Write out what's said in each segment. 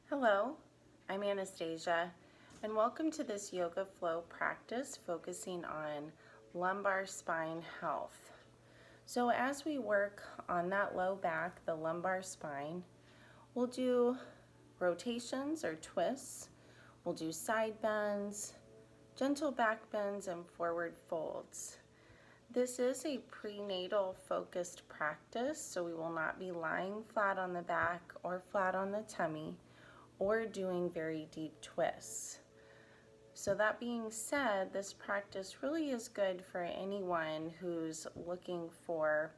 Hello, I'm Anastasia, and welcome to this yoga flow practice focusing on lumbar spine health. So as we work on that low back, the lumbar spine, we'll do rotations or twists, we'll do side bends, gentle back bends, and forward folds. This is a prenatal focused practice, so we will not be lying flat on the back or flat on the tummy or doing very deep twists. So that being said, this practice really is good for anyone who's looking for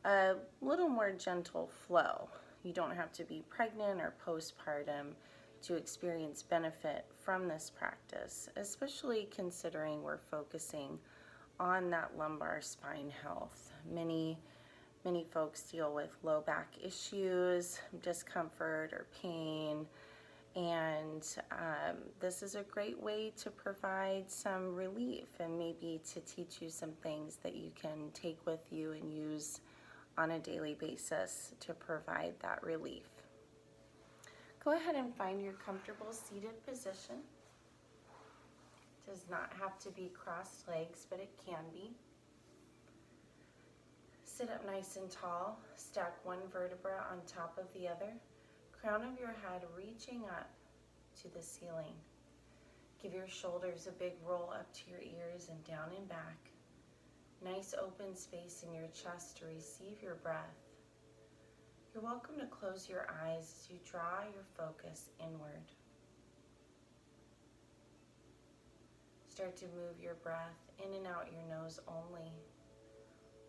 a little more gentle flow. You don't have to be pregnant or postpartum to experience benefit from this practice, especially considering we're focusing on that lumbar spine health. Many folks deal with low back issues, discomfort or pain, and this is a great way to provide some relief and maybe to teach you some things that you can take with you and use on a daily basis to provide that relief. Go ahead and find your comfortable seated position. It does not have to be crossed legs, but it can be. Sit up nice and tall, stack one vertebra on top of the other. Crown of your head reaching up to the ceiling. Give your shoulders a big roll up to your ears and down and back. Nice open space in your chest to receive your breath. You're welcome to close your eyes as you draw your focus inward. Start to move your breath in and out your nose only.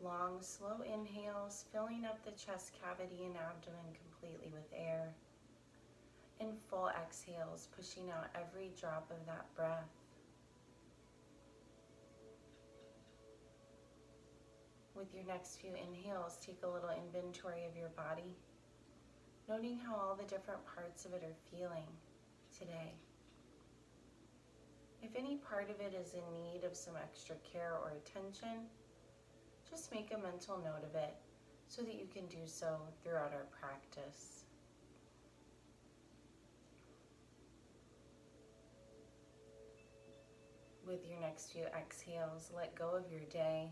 Long, slow inhales, filling up the chest cavity and abdomen completely with air. And full exhales, pushing out every drop of that breath. With your next few inhales, take a little inventory of your body, noting how all the different parts of it are feeling today. If any part of it is in need of some extra care or attention, just make a mental note of it so that you can do so throughout our practice. With your next few exhales, let go of your day,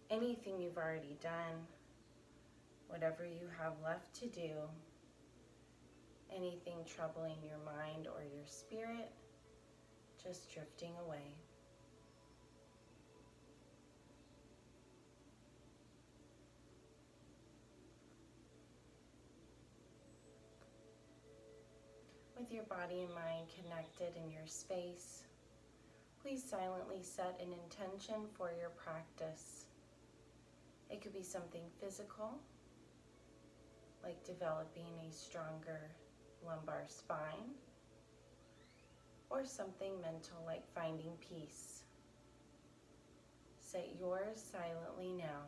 anything you've already done, whatever you have left to do, anything troubling your mind or your spirit, just drifting away. With your body and mind connected in your space, please silently set an intention for your practice. It could be something physical, like developing a stronger lumbar spine, or something mental, like finding peace. Set yours silently now.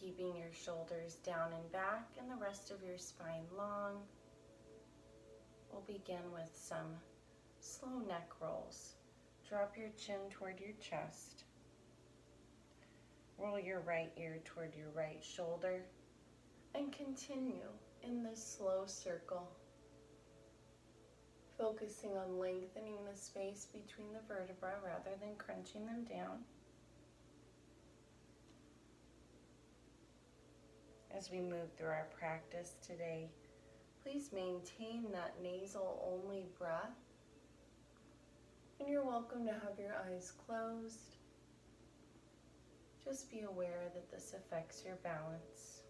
Keeping your shoulders down and back and the rest of your spine long, we'll begin with some slow neck rolls. Drop your chin toward your chest. Roll your right ear toward your right shoulder and continue in this slow circle, focusing on lengthening the space between the vertebrae rather than crunching them down. As we move through our practice today, please maintain that nasal-only breath. And you're welcome to have your eyes closed. Just be aware that this affects your balance.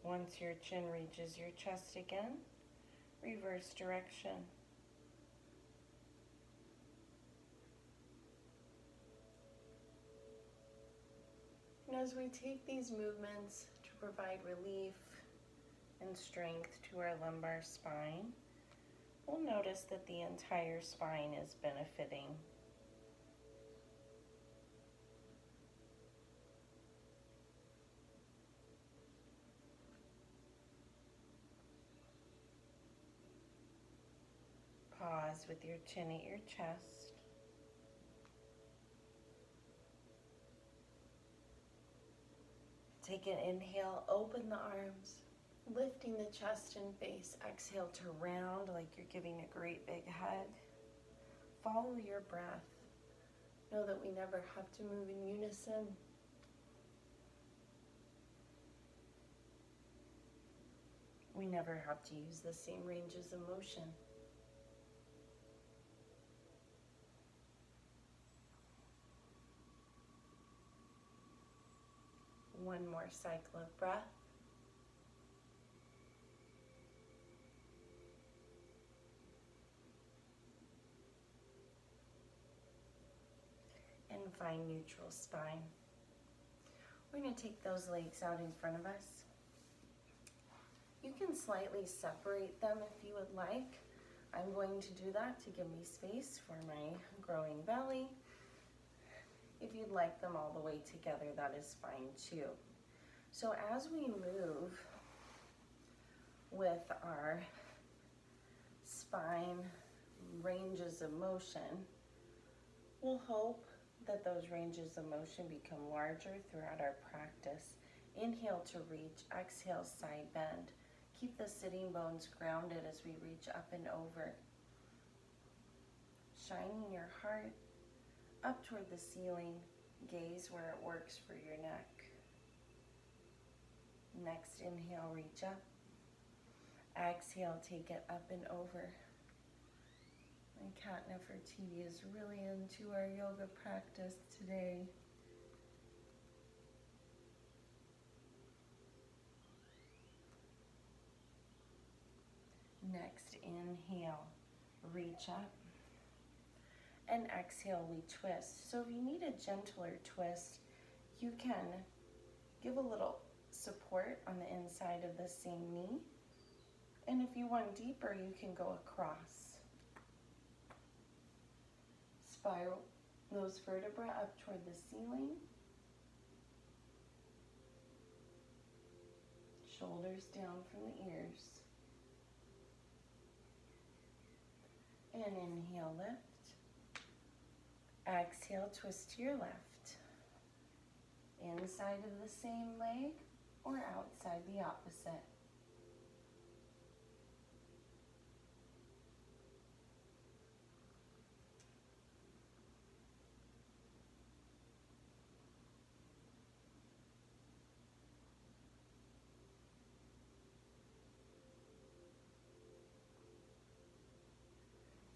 Once your chin reaches your chest again, reverse direction. And as we take these movements to provide relief and strength to our lumbar spine, we'll notice that the entire spine is benefiting. Pause pause with your chin at your chest. Take an inhale, open the arms, lifting the chest and face. Exhale to round like you're giving a great big hug. Follow your breath. Know that we never have to move in unison. We never have to use the same ranges of motion. One more cycle of breath. And find neutral spine. We're going to take those legs out in front of us. You can slightly separate them if you would like. I'm going to do that to give me space for my growing belly. If you'd like them all the way together, that is fine too. So as we move with our spine ranges of motion, we'll hope that those ranges of motion become larger throughout our practice. Inhale to reach, exhale side bend. Keep the sitting bones grounded as we reach up and over. Shining your heart up toward the ceiling, gaze where it works for your neck. Next inhale, reach up. Exhale, take it up and over. And Cat Nefertiti is really into our yoga practice today. Next inhale, reach up. And exhale, we twist. So if you need a gentler twist, you can give a little support on the inside of the same knee. And if you want deeper, you can go across. Spiral those vertebrae up toward the ceiling. Shoulders down from the ears. And inhale, lift. Exhale, twist to your left. Inside of the same leg or outside the opposite.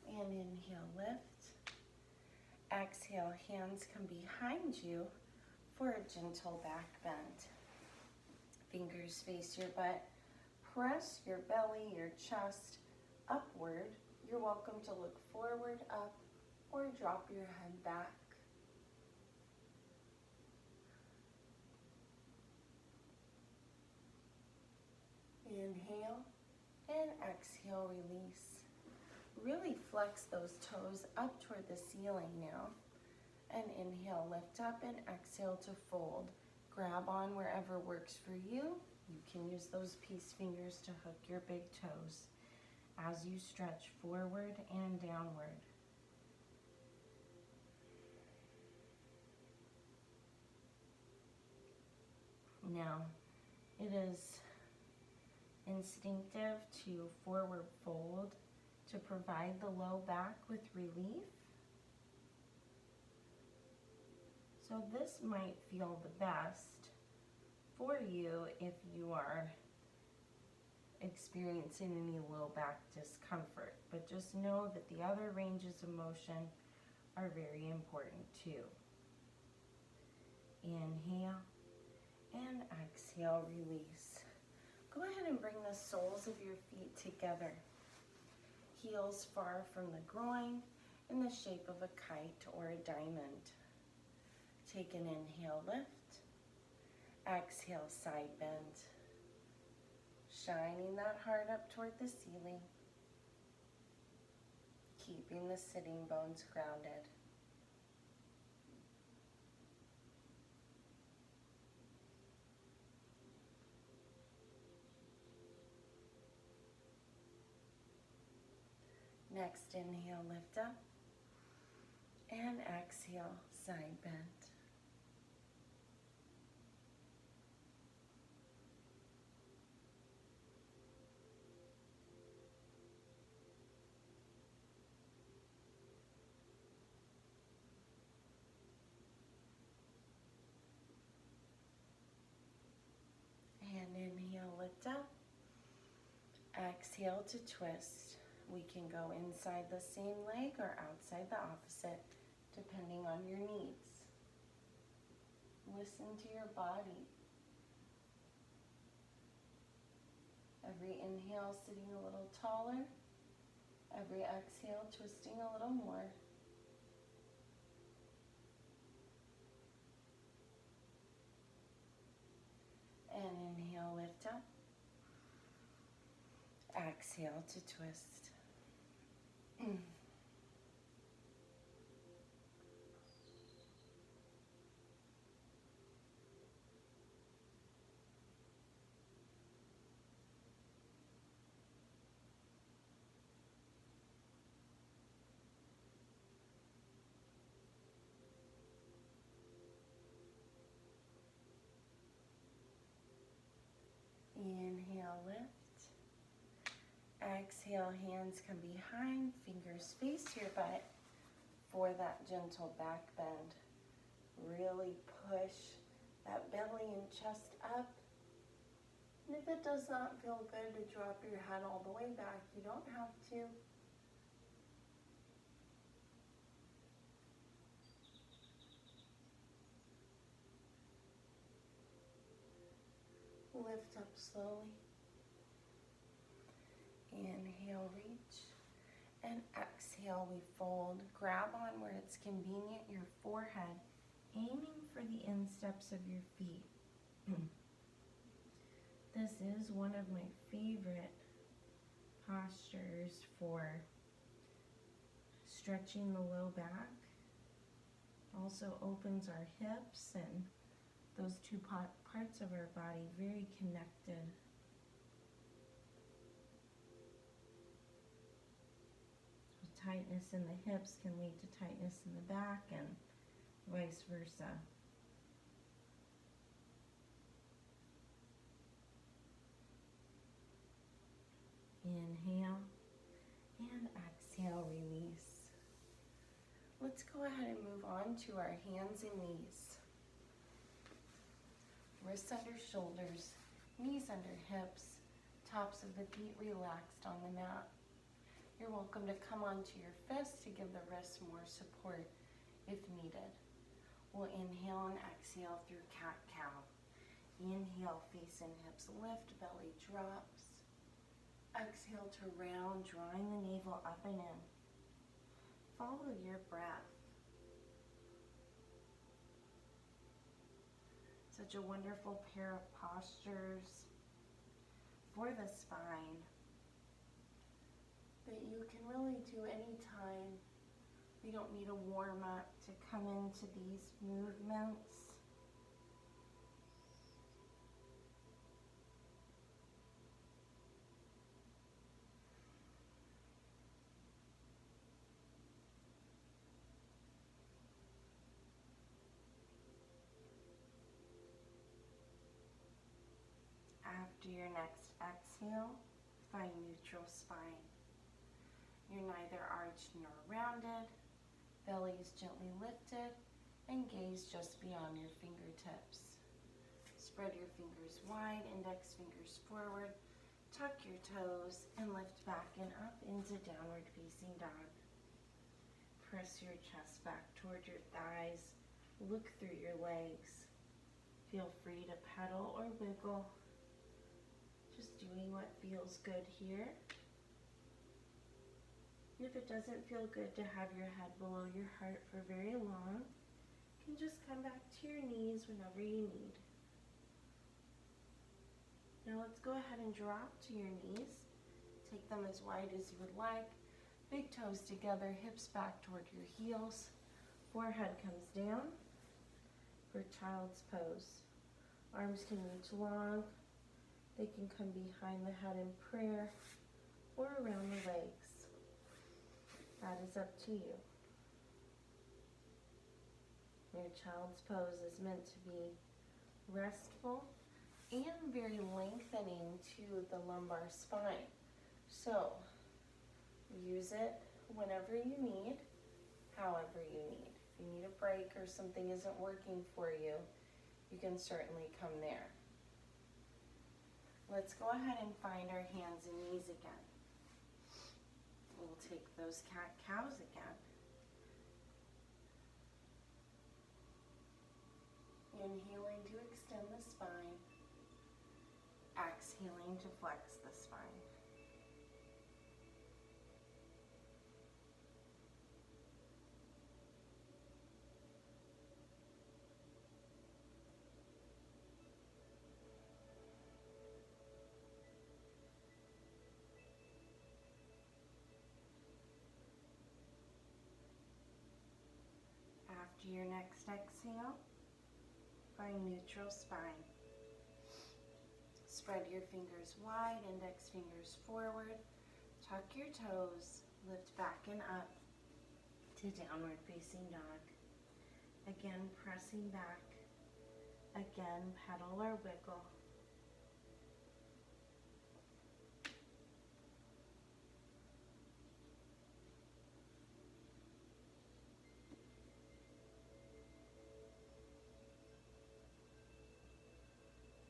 And inhale, lift. Exhale, hands come behind you for a gentle back bend. Fingers face your butt. Press your belly, your chest upward. You're welcome to look forward, up, or drop your head back. Inhale and exhale, release. Really flex those toes up toward the ceiling now. And inhale, lift up, and exhale to fold. Grab on wherever works for you. You can use those peace fingers to hook your big toes as you stretch forward and downward. Now, it is instinctive to forward fold to provide the low back with relief. So this might feel the best for you if you are experiencing any low back discomfort, but just know that the other ranges of motion are very important too. Inhale and exhale, release. Go ahead and bring the soles of your feet together. Heels far from the groin in the shape of a kite or a diamond. Take an inhale, lift. Exhale, side bend. Shining that heart up toward the ceiling. Keeping the sitting bones grounded. Next inhale, lift up. And exhale, side bend. And inhale, lift up. Exhale to twist. We can go inside the same leg or outside the opposite, depending on your needs. Listen to your body. Every inhale, sitting a little taller. Every exhale, twisting a little more. And inhale, lift up. Exhale to twist. Inhale, lift. Exhale, hands come behind, fingers face your butt for that gentle back bend. Really push that belly and chest up. And if it does not feel good to drop your head all the way back, you don't have to. Lift up slowly. Inhale, reach. And exhale, we fold. Grab on where it's convenient, your forehead, aiming for the insteps of your feet. This is one of my favorite postures for stretching the low back. Also opens our hips and those two parts of our body very connected. So tightness in the hips can lead to tightness in the back and vice versa. Inhale and exhale, release. Let's go ahead and move on to our hands and knees. Wrists under shoulders, knees under hips, tops of the feet relaxed on the mat. You're welcome to come onto your fists to give the wrists more support if needed. We'll inhale and exhale through cat-cow. Inhale, face and hips lift, belly drops. Exhale to round, drawing the navel up and in. Follow your breath. Such a wonderful pair of postures for the spine that you can really do anytime. We don't need a warm-up to come into these movements. After your next exhale, find neutral spine. You're neither arched nor rounded, belly is gently lifted, and gaze just beyond your fingertips. Spread your fingers wide, index fingers forward, tuck your toes, and lift back and up into downward facing dog. Press your chest back toward your thighs, look through your legs. Feel free to pedal or wiggle. Just doing what feels good here. And if it doesn't feel good to have your head below your heart for very long, you can just come back to your knees whenever you need. Now let's go ahead and drop to your knees. Take them as wide as you would like. Big toes together, hips back toward your heels. Forehead comes down for child's pose. Arms can reach long. They can come behind the head in prayer or around the legs. That is up to you. Your child's pose is meant to be restful and very lengthening to the lumbar spine. So use it whenever you need, however you need. If you need a break or something isn't working for you, you can certainly come there. Let's go ahead and find our hands and knees again. We'll take those cat-cows again. Inhaling to extend the spine. Exhaling to flex the spine. After your next exhale, find neutral spine. Spread your fingers wide, index fingers forward. Tuck your toes, lift back and up to downward facing dog. Again, pressing back. Again, pedal or wiggle.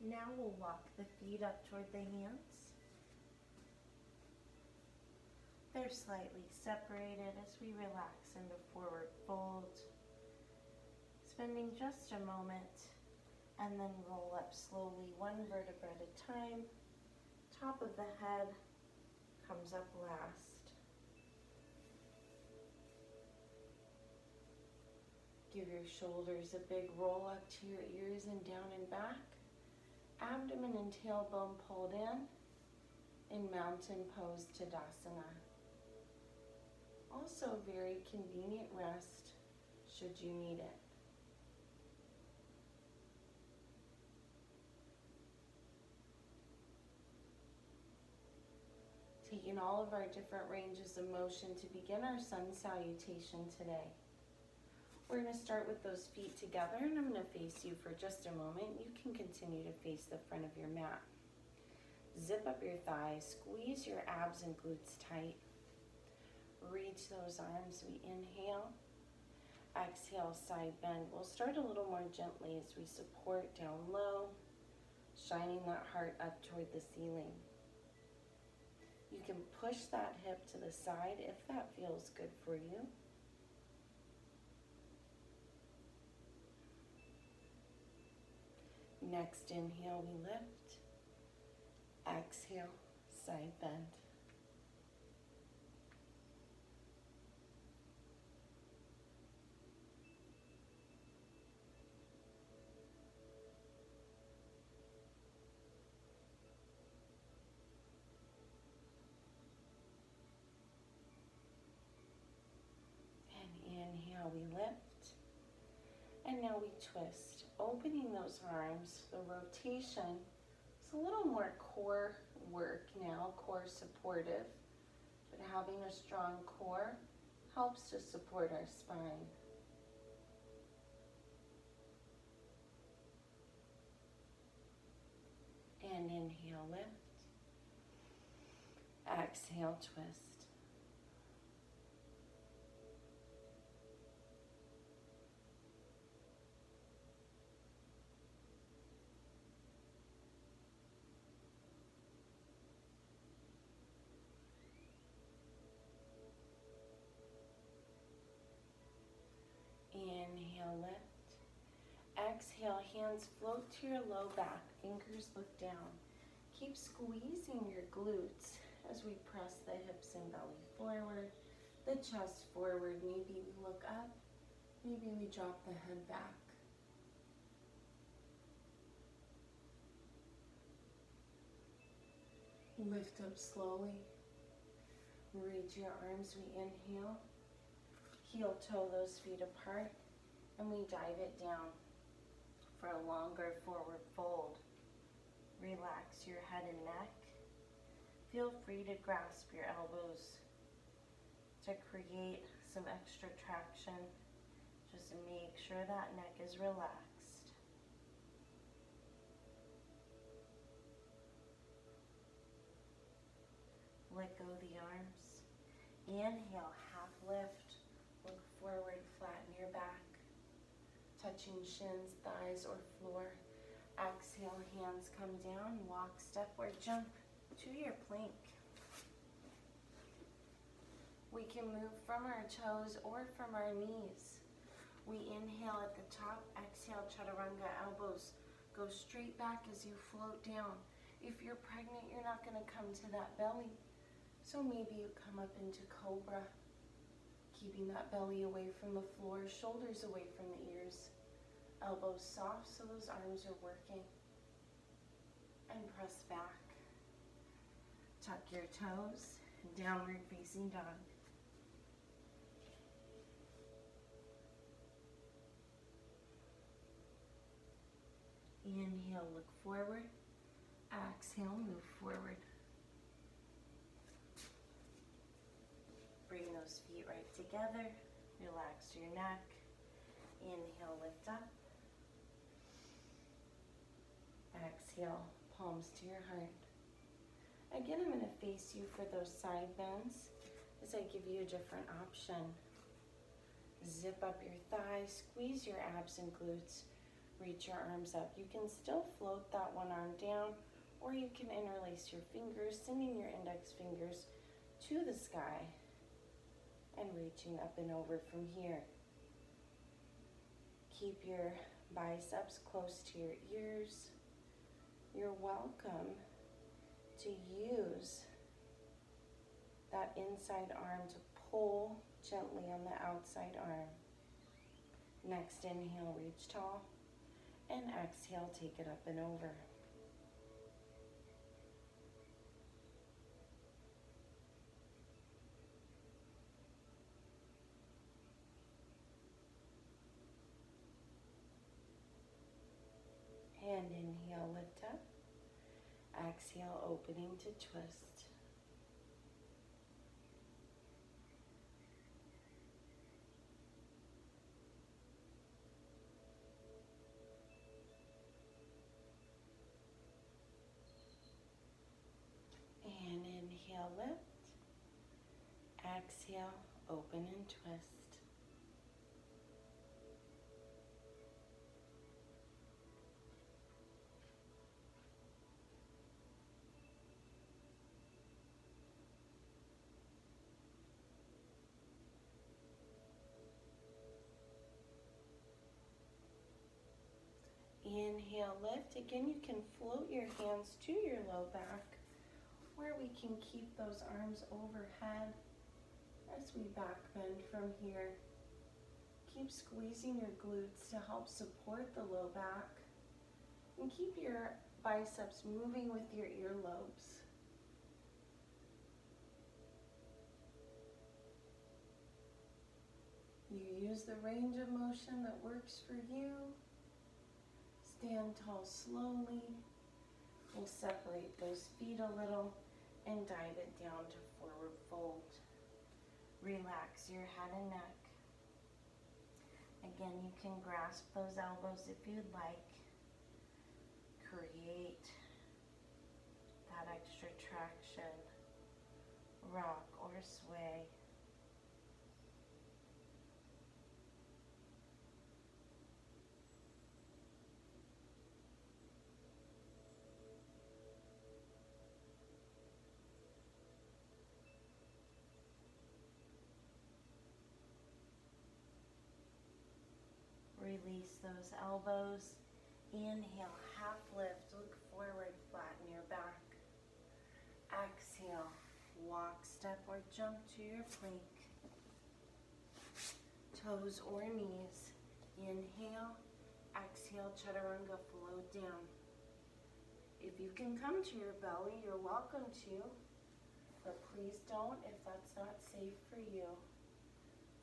Now we'll walk the feet up toward the hands. They're slightly separated as we relax into forward fold. Spending just a moment and then roll up slowly, one vertebra at a time. Top of the head comes up last. Give your shoulders a big roll up to your ears and down and back. Abdomen and tailbone pulled in mountain pose Tadasana. Also very convenient rest should you need it. Taking all of our different ranges of motion to begin our sun salutation today. We're going to start with those feet together, and I'm going to face you for just a moment. You can continue to face the front of your mat. Zip up your thighs, squeeze your abs and glutes tight. Reach those arms, we inhale. Exhale, side bend. We'll start a little more gently as we support down low, shining that heart up toward the ceiling. You can push that hip to the side if that feels good for you. Next inhale, we lift. Exhale, side bend. And inhale, we lift. And now we twist, opening those arms. The rotation is a little more core work now, core supportive, but having a strong core helps to support our spine. And inhale, lift. Exhale, twist. Inhale, lift. Exhale, hands float to your low back, fingers look down. Keep squeezing your glutes as we press the hips and belly forward, the chest forward. Maybe we look up, maybe we drop the head back. Lift up slowly. Reach your arms, we inhale. Heel toe those feet apart, and we dive it down for a longer forward fold. Relax your head and neck. Feel free to grasp your elbows to create some extra traction. Just make sure that neck is relaxed. Let go the arms. Inhale, half lift. Look forward, flatten your back. Touching shins, thighs, or floor. Exhale, hands come down, walk, step, or jump to your plank. We can move from our toes or from our knees. We inhale at the top, exhale, chaturanga, elbows go straight back as you float down. If you're pregnant, you're not going to come to that belly. So maybe you come up into Cobra, keeping that belly away from the floor, shoulders away from the ears, elbows soft so those arms are working. And press back. Tuck your toes, downward facing dog. Inhale, look forward. Exhale, move forward. Bring those feet right together. Relax your neck. Inhale, lift up. Exhale, palms to your heart. Again, I'm going to face you for those side bends as I give you a different option. Zip up your thighs, squeeze your abs and glutes. Reach your arms up. You can still float that one arm down, or you can interlace your fingers, sending your index fingers to the sky and reaching up and over from here. Keep your biceps close to your ears. You're welcome to use that inside arm to pull gently on the outside arm. Next inhale, reach tall. And exhale, take it up and over. And inhale, lift up. Exhale, opening to twist. And inhale, lift. Exhale, open and twist. Inhale, lift. Again, you can float your hands to your low back, where we can keep those arms overhead as we back bend from here. Keep squeezing your glutes to help support the low back, and keep your biceps moving with your earlobes. You use the range of motion that works for you. Stand tall slowly. We'll separate those feet a little and dive it down to forward fold. Relax your head and neck. Again, you can grasp those elbows if you'd like. Create that extra traction. Rock or sway. Release those elbows. Inhale, half lift, look forward, flatten your back. Exhale, walk, step, or jump to your plank. Toes or knees. Inhale, exhale, chaturanga, float down. If you can come to your belly, you're welcome to, but please don't if that's not safe for you.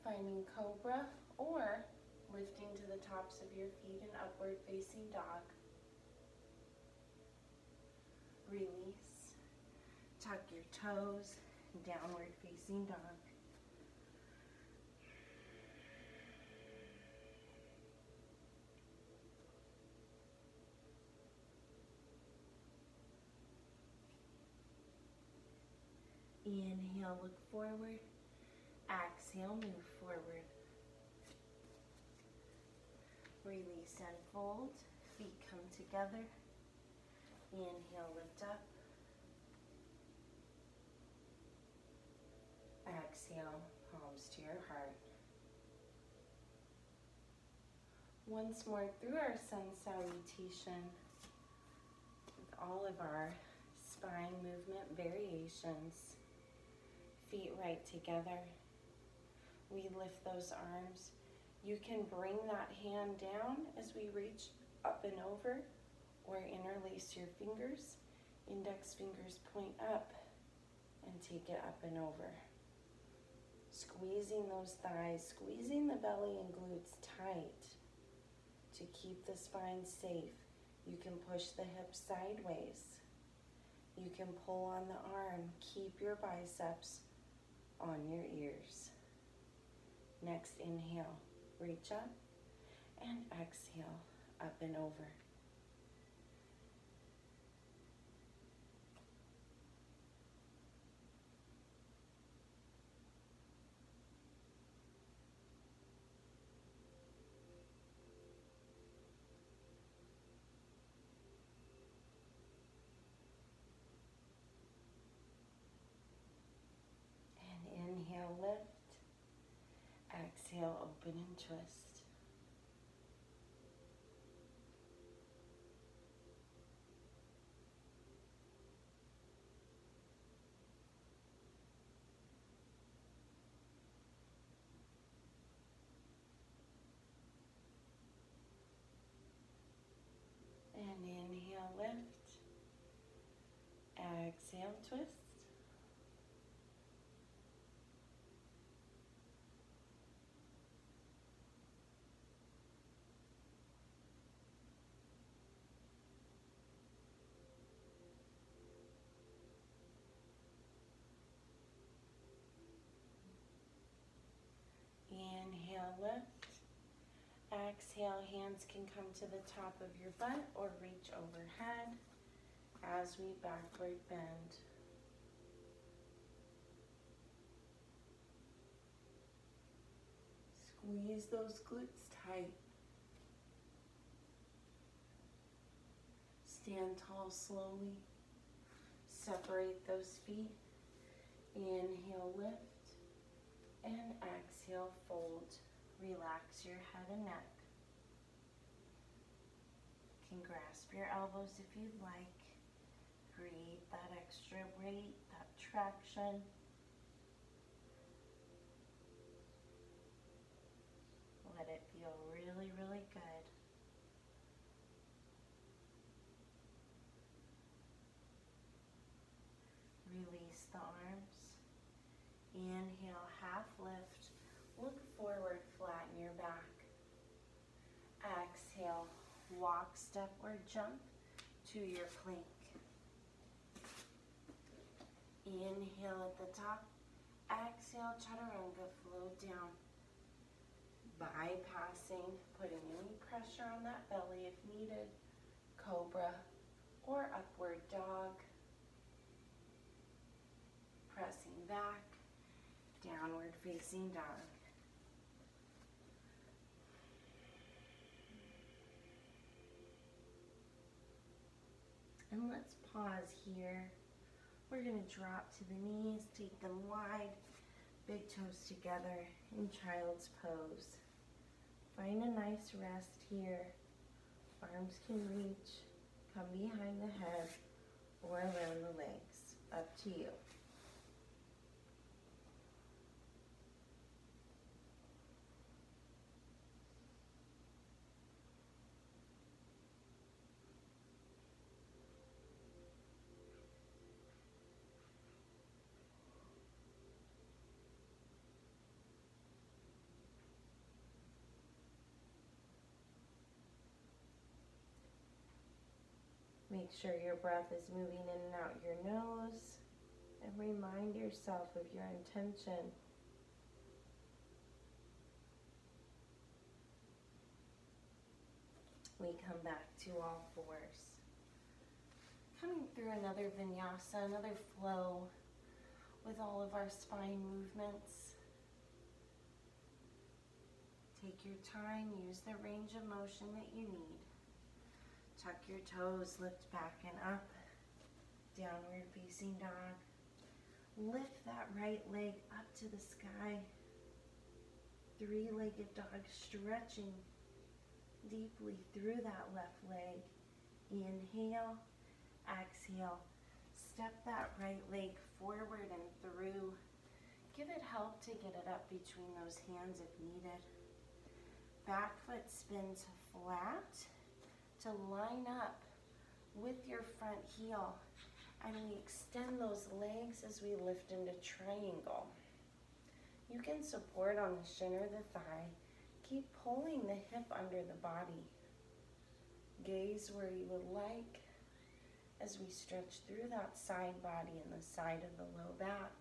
Finding Cobra or lifting to the tops of your feet in upward facing dog. Release. Tuck your toes, downward facing dog. Inhale, look forward. Exhale, move forward. Release and fold. Feet come together. Inhale, lift up. Exhale, palms to your heart. Once more through our sun salutation with all of our spine movement variations. Feet right together. We lift those arms. You can bring that hand down as we reach up and over, or interlace your fingers. Index fingers point up and take it up and over. Squeezing those thighs, squeezing the belly and glutes tight to keep the spine safe. You can push the hips sideways. You can pull on the arm. Keep your biceps on your ears. Next, inhale, reach up, and exhale, up and over. Inhale, lift. Exhale, open and twist. And inhale, lift. Exhale, twist. Inhale, lift. Exhale, hands can come to the top of your butt or reach overhead as we backward bend. Squeeze those glutes tight. Stand tall slowly. Separate those feet. Inhale, lift. And exhale, fold. Relax your head and neck. You can grasp your elbows if you'd like. Create that extra weight, that traction. Let it feel really, really good. Release the arms. Inhale, half lift. Look forward, flatten your back. Exhale, walk, step, or jump to your plank. Inhale at the top. Exhale, chaturanga, float down. Bypassing, putting any pressure on that belly if needed. Cobra or upward dog. Pressing back, downward facing dog. And let's pause here. We're going to drop to the knees, take them wide, big toes together in child's pose. Find a nice rest here. Arms can reach, come behind the head or around the legs. Up to you. Make sure your breath is moving in and out your nose, and remind yourself of your intention. We come back to all fours. Coming through another vinyasa, another flow with all of our spine movements. Take your time, use the range of motion that you need. Tuck your toes, lift back and up, downward facing dog. Lift that right leg up to the sky. Three-legged dog, stretching deeply through that left leg. Inhale, exhale. Step that right leg forward and through. Give it help to get it up between those hands if needed. Back foot spins flat to line up with your front heel. And we extend those legs as we lift into triangle. You can support on the shin or the thigh. Keep pulling the hip under the body. Gaze where you would like as we stretch through that side body and the side of the low back.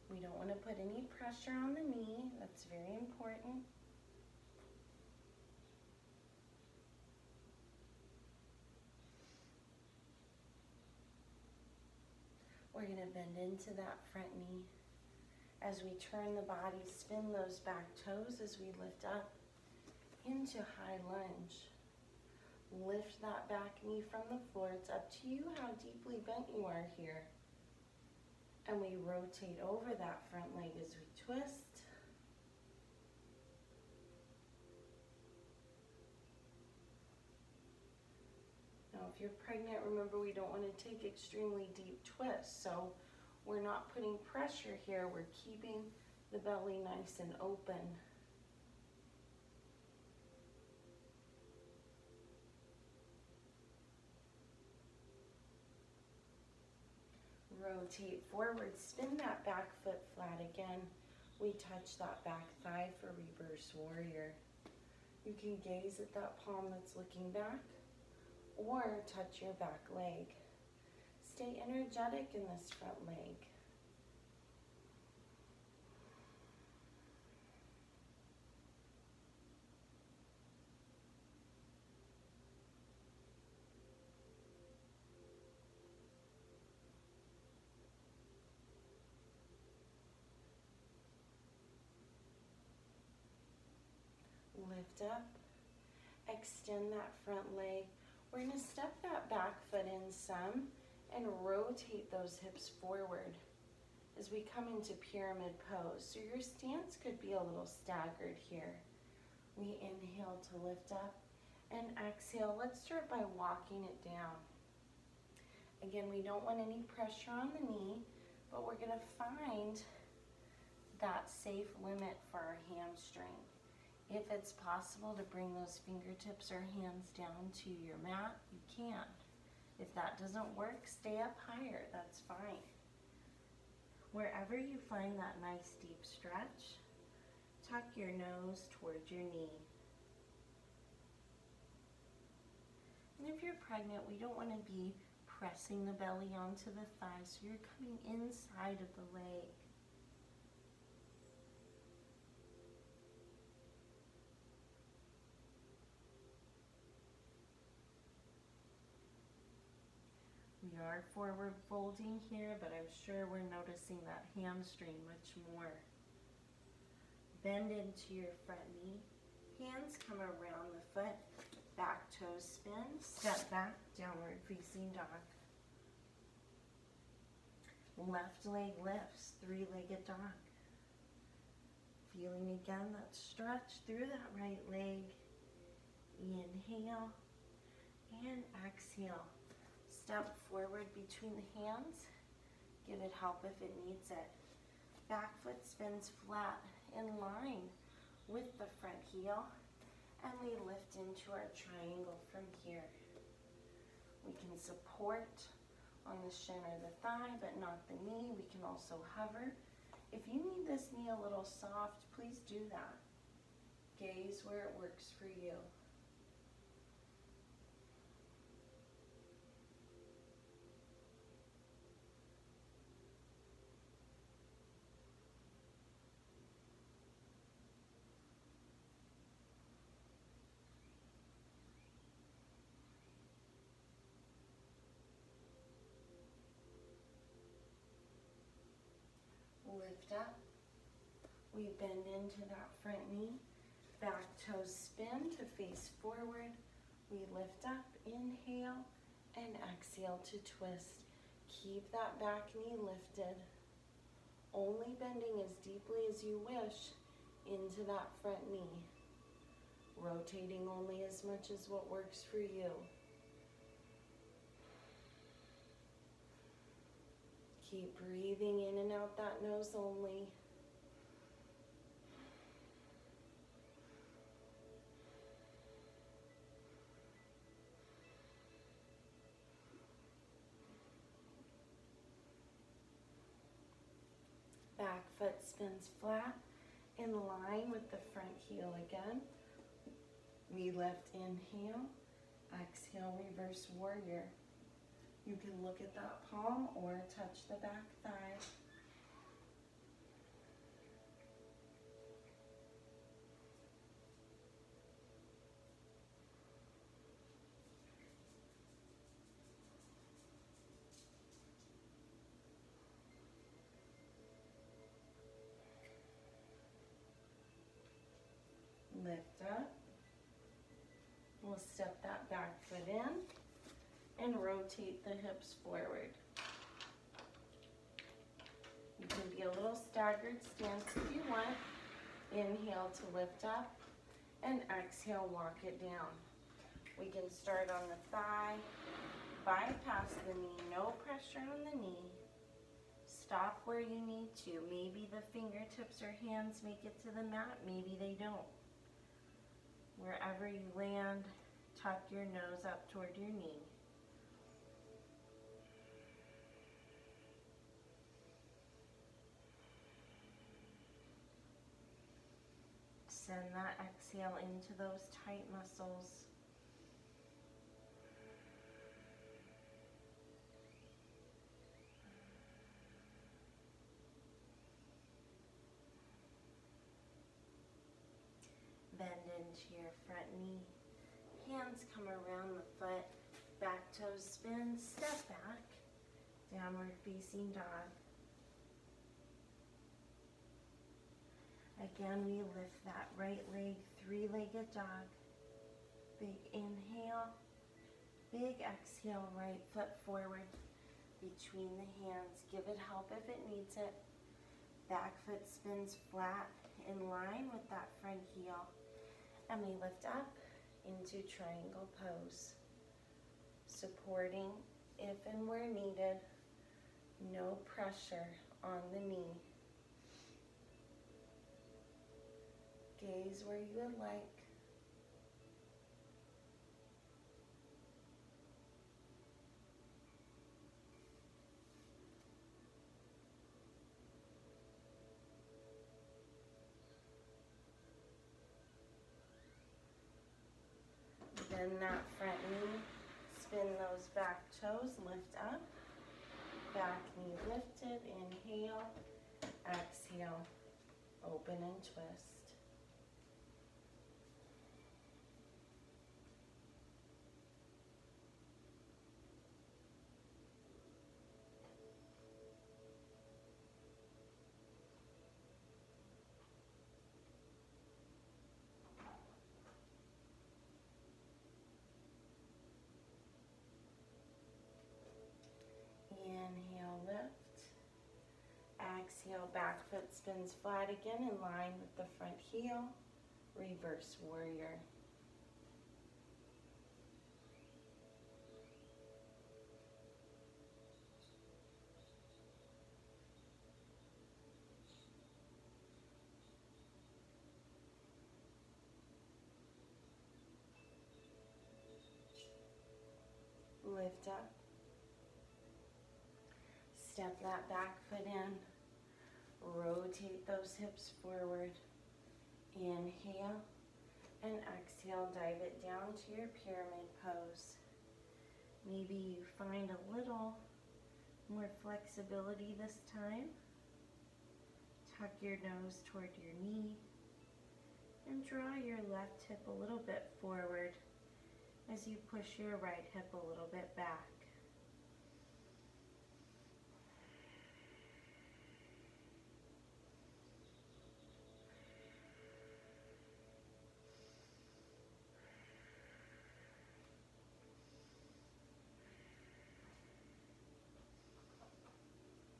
We don't want to put any pressure on the knee. That's very important. We're going to bend into that front knee. As we turn the body, spin those back toes as we lift up into high lunge. Lift that back knee from the floor. It's up to you how deeply bent you are here. And we rotate over that front leg as we twist. Now, if you're pregnant, remember we don't want to take extremely deep twists. So we're not putting pressure here. We're keeping the belly nice and open. Rotate forward, spin that back foot flat again. We touch that back thigh for reverse warrior. You can gaze at that palm that's looking back or touch your back leg. Stay energetic in this front leg. Lift up, extend that front leg. We're going to step that back foot in some and rotate those hips forward as we come into pyramid pose. So your stance could be a little staggered here. We inhale to lift up and exhale. Let's start by walking it down. Again, we don't want any pressure on the knee, but we're going to find that safe limit for our hamstring. If it's possible to bring those fingertips or hands down to your mat, you can. If that doesn't work, stay up higher, that's fine. Wherever you find that nice deep stretch, tuck your nose towards your knee. And if you're pregnant, we don't want to be pressing the belly onto the thigh, so you're coming inside of the leg. We are forward folding here, but I'm sure we're noticing that hamstring much more. Bend into your front knee. Hands come around the foot. Back toes spin. Step back, downward facing dog. Left leg lifts, three-legged dog. Feeling again that stretch through that right leg. Inhale and exhale. Step forward between the hands. Give it help if it needs it. Back foot spins flat in line with the front heel, and we lift into our triangle from here. We can support on the shin or the thigh, but not the knee. We can also hover. If you need this knee a little soft, please do that. Gaze where it works for you. We bend into that front knee, back toes spin to face forward. We lift up, inhale, and exhale to twist. Keep that back knee lifted. Only bending as deeply as you wish into that front knee. Rotating only as much as what works for you. Keep breathing in and out that nose only. Back foot spins flat in line with the front heel again. We lift, inhale, exhale, reverse warrior. You can look at that palm or touch the back thigh. Lift up. We'll step that back foot in and rotate the hips forward. You can be a little staggered stance if you want. Inhale to lift up and exhale, walk it down. We can start on the thigh, bypass the knee, no pressure on the knee. Stop where you need to. Maybe the fingertips or hands make it to the mat, maybe they don't. Wherever you land, tuck your nose up toward your knee. Send that exhale into those tight muscles. Bend into your front knee. Hands come around the foot. Back toes spin, step back. Downward facing dog. Again, we lift that right leg, three-legged dog. Big inhale, big exhale, right foot forward between the hands. Give it help if it needs it. Back foot spins flat in line with that front heel. And we lift up into triangle pose. Supporting if and where needed. No pressure on the knee. Gaze where you would like. Bend that front knee, spin those back toes, lift up. Back knee lifted, inhale, exhale, open and twist. Inhale, lift. Exhale, back foot spins flat again in line with the front heel. Reverse warrior. Lift up. Step that back foot in. Rotate those hips forward. Inhale and exhale. Dive it down to your pyramid pose. Maybe you find a little more flexibility this time. Tuck your nose toward your knee and draw your left hip a little bit forward as you push your right hip a little bit back.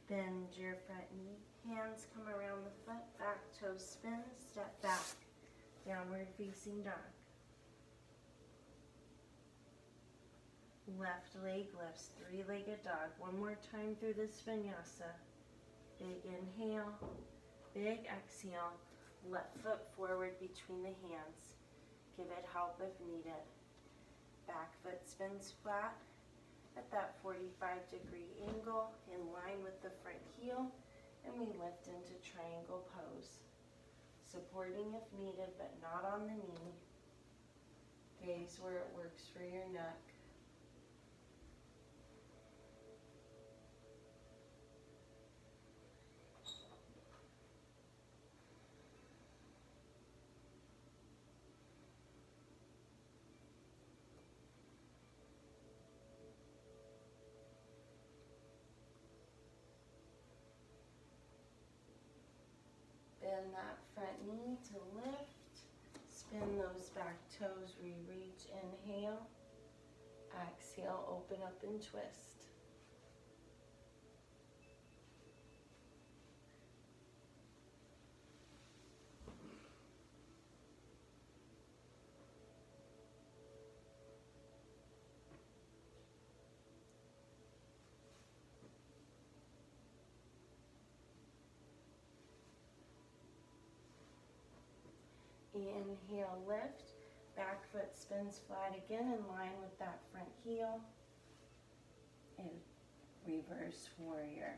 Bend your front knee, hands come around the foot, back toes spin, step back, downward facing dog. Left leg lifts, three-legged dog. One more time through this vinyasa. Big inhale, big exhale. Left foot forward between the hands. Give it help if needed. Back foot spins flat at that 45-degree angle in line with the front heel, and we lift into triangle pose. Supporting if needed, but not on the knee. Gaze where it works for your neck. Bend that front knee to lift. Spin those back toes, re-reach, inhale. Exhale, open up and twist. Inhale, lift. Back foot spins flat again in line with that front heel. And reverse warrior.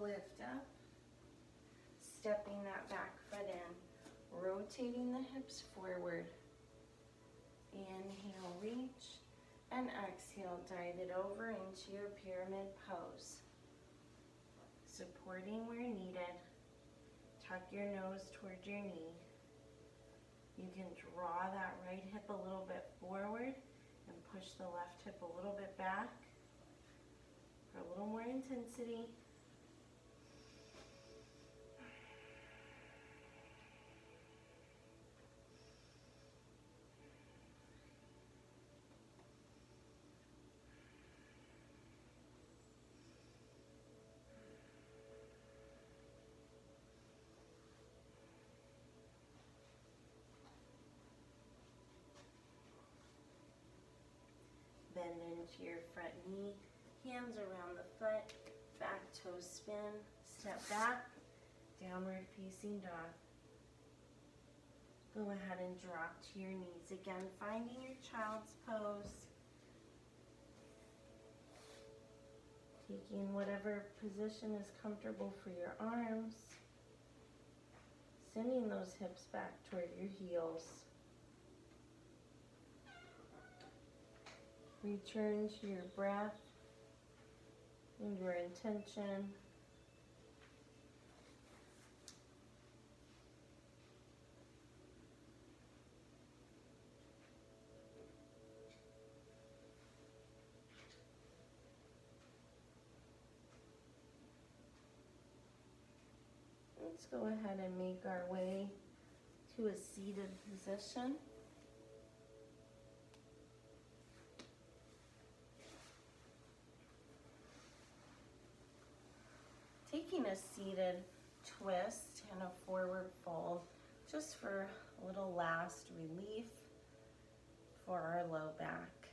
Lift up, stepping that back foot in, rotating the hips forward. Inhale, reach, and exhale, dive it over into your pyramid pose. Supporting where needed. Tuck your nose toward your knee. You can draw that right hip a little bit forward and push the left hip a little bit back for a little more intensity. Bend into your front knee, hands around the foot, back toes spin, step back, downward facing dog. Go ahead and drop to your knees again, finding your child's pose. Taking whatever position is comfortable for your arms. Sending those hips back toward your heels. Return to your breath and your intention. Let's go ahead and make our way to a seated position. Taking a seated twist and a forward fold just for a little last relief for our low back.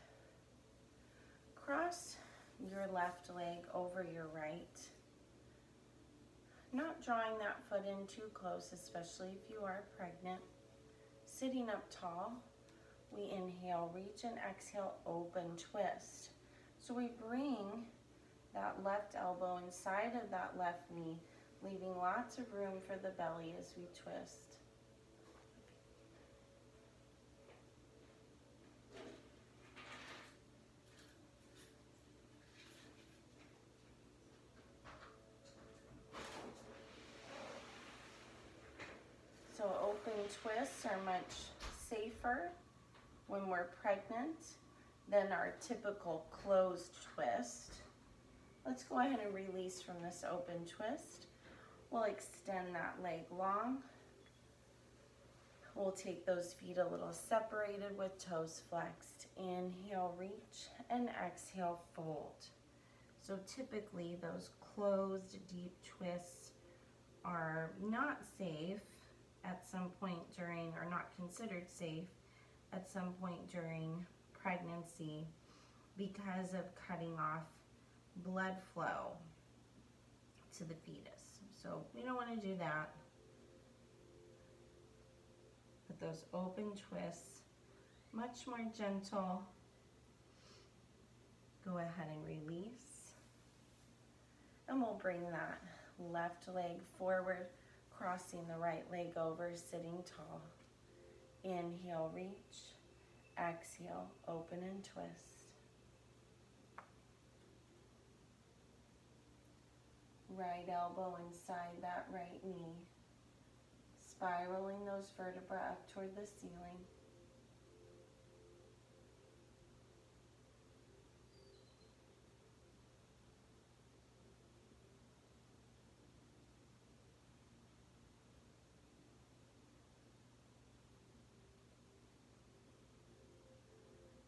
Cross your left leg over your right. Not drawing that foot in too close, especially if you are pregnant. Sitting up tall, we inhale, reach, and exhale, open, twist. So we bring that left elbow inside of that left knee, leaving lots of room for the belly as we twist. open twists are much safer when we're pregnant than our typical closed twist. Let's go ahead and release from this open twist. We'll extend that leg long. We'll take those feet a little separated with toes flexed. Inhale, reach, and exhale, fold. So typically those closed deep twists are not safe at some point during, or not considered safe at some point during pregnancy because of cutting off blood flow to the fetus. So we don't want to do that. But those open twists, much more gentle. Go ahead and release. And we'll bring that left leg forward, crossing the right leg over, sitting tall. Inhale, reach. Exhale, open and twist. Right elbow inside that right knee. Spiraling those vertebrae up toward the ceiling.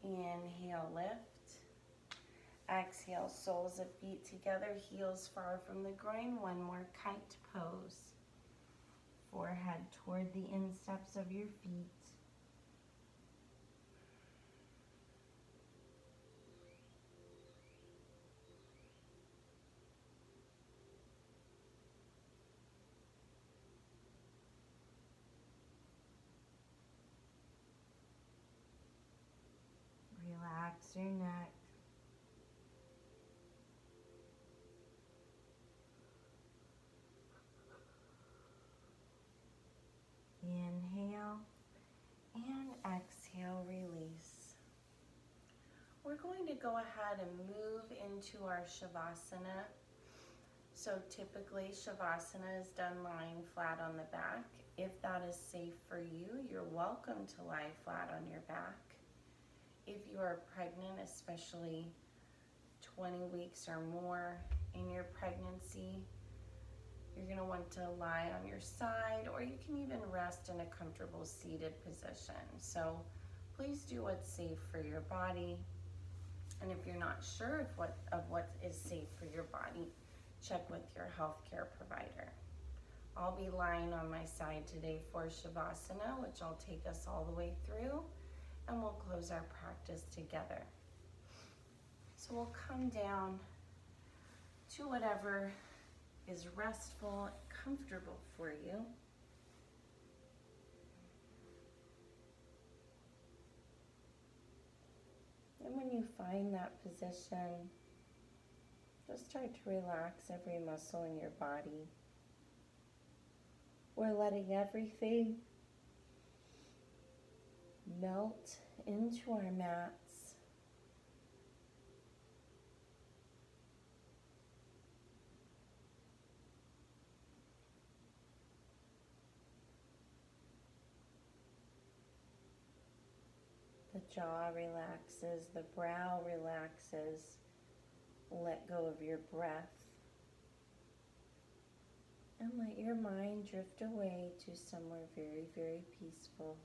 Inhale, lift. Exhale, soles of feet together, heels far from the groin. One more kite pose. Forehead toward the insteps of your feet. Relax your neck. Inhale and exhale, release. We're going to go ahead and move into our Shavasana. So typically Shavasana is done lying flat on the back. If that is safe for you, you're welcome to lie flat on your back. If you are pregnant, especially 20 weeks or more in your pregnancy, you're going to want to lie on your side, or you can even rest in a comfortable seated position. So please do what's safe for your body. And if you're not sure of what is safe for your body, check with your healthcare provider. I'll be lying on my side today for Shavasana, which I'll take us all the way through, and we'll close our practice together. So we'll come down to whatever is restful and comfortable for you. And when you find that position, just start to relax every muscle in your body. We're letting everything melt into our mats. The jaw relaxes, the brow relaxes. Let go of your breath. And let your mind drift away to somewhere very, very peaceful.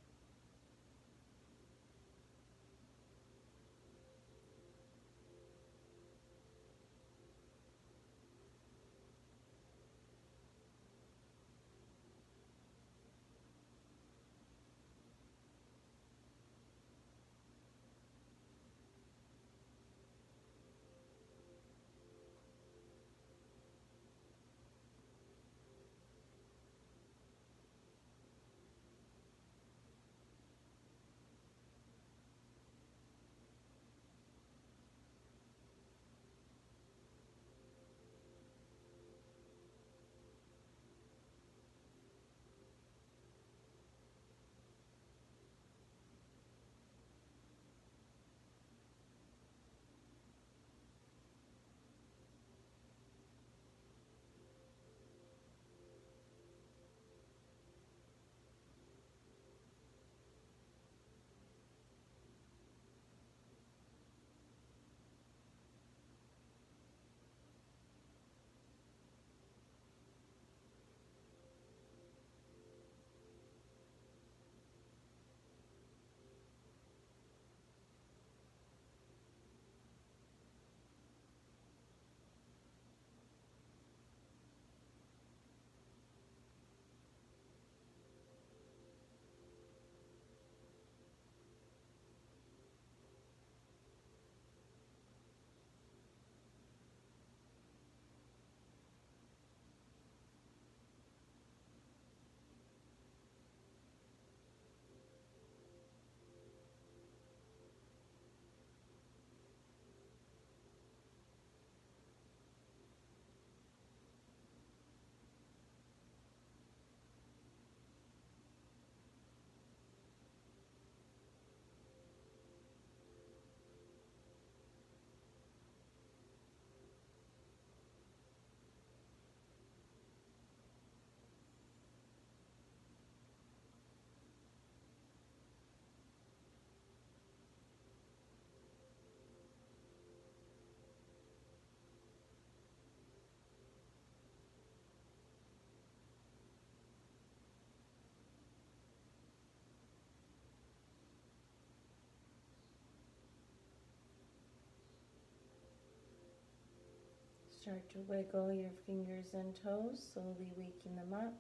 Start to wiggle your fingers and toes, slowly waking them up.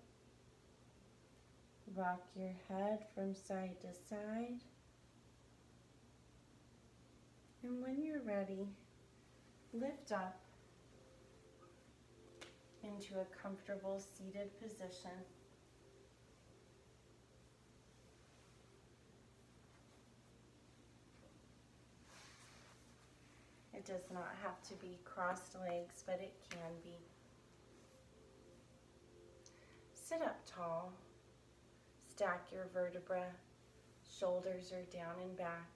Rock your head from side to side. And when you're ready, lift up into a comfortable seated position. It does not have to be crossed legs, but it can be. Sit up tall. Stack your vertebrae. Shoulders are down and back.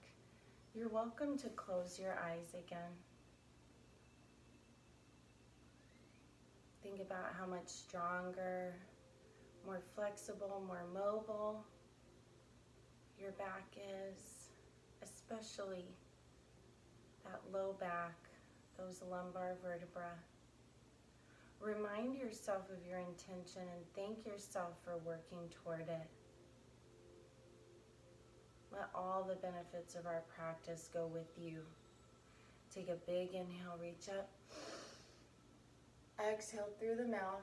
You're welcome to close your eyes again. Think about how much stronger, more flexible, more mobile your back is, especially that low back, those lumbar vertebrae. Remind yourself of your intention and thank yourself for working toward it. Let all the benefits of our practice go with you. Take a big inhale, reach up. Exhale through the mouth.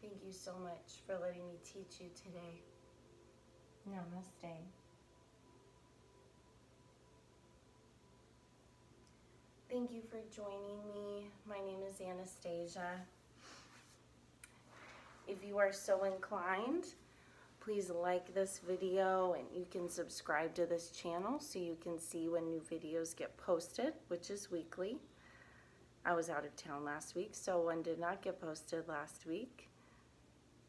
Thank you so much for letting me teach you today. Namaste. Thank you for joining me. My name is Anastasia. If you are so inclined, please like this video and you can subscribe to this channel so you can see when new videos get posted, which is weekly. I was out of town last week, so one did not get posted last week.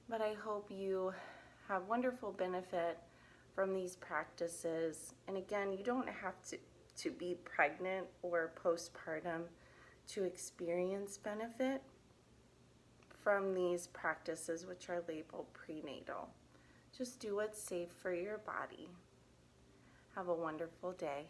But I hope you have wonderful benefit from these practices. And again, you don't have to be pregnant or postpartum to experience benefit from these practices, which are labeled prenatal. Just do what's safe for your body. Have a wonderful day.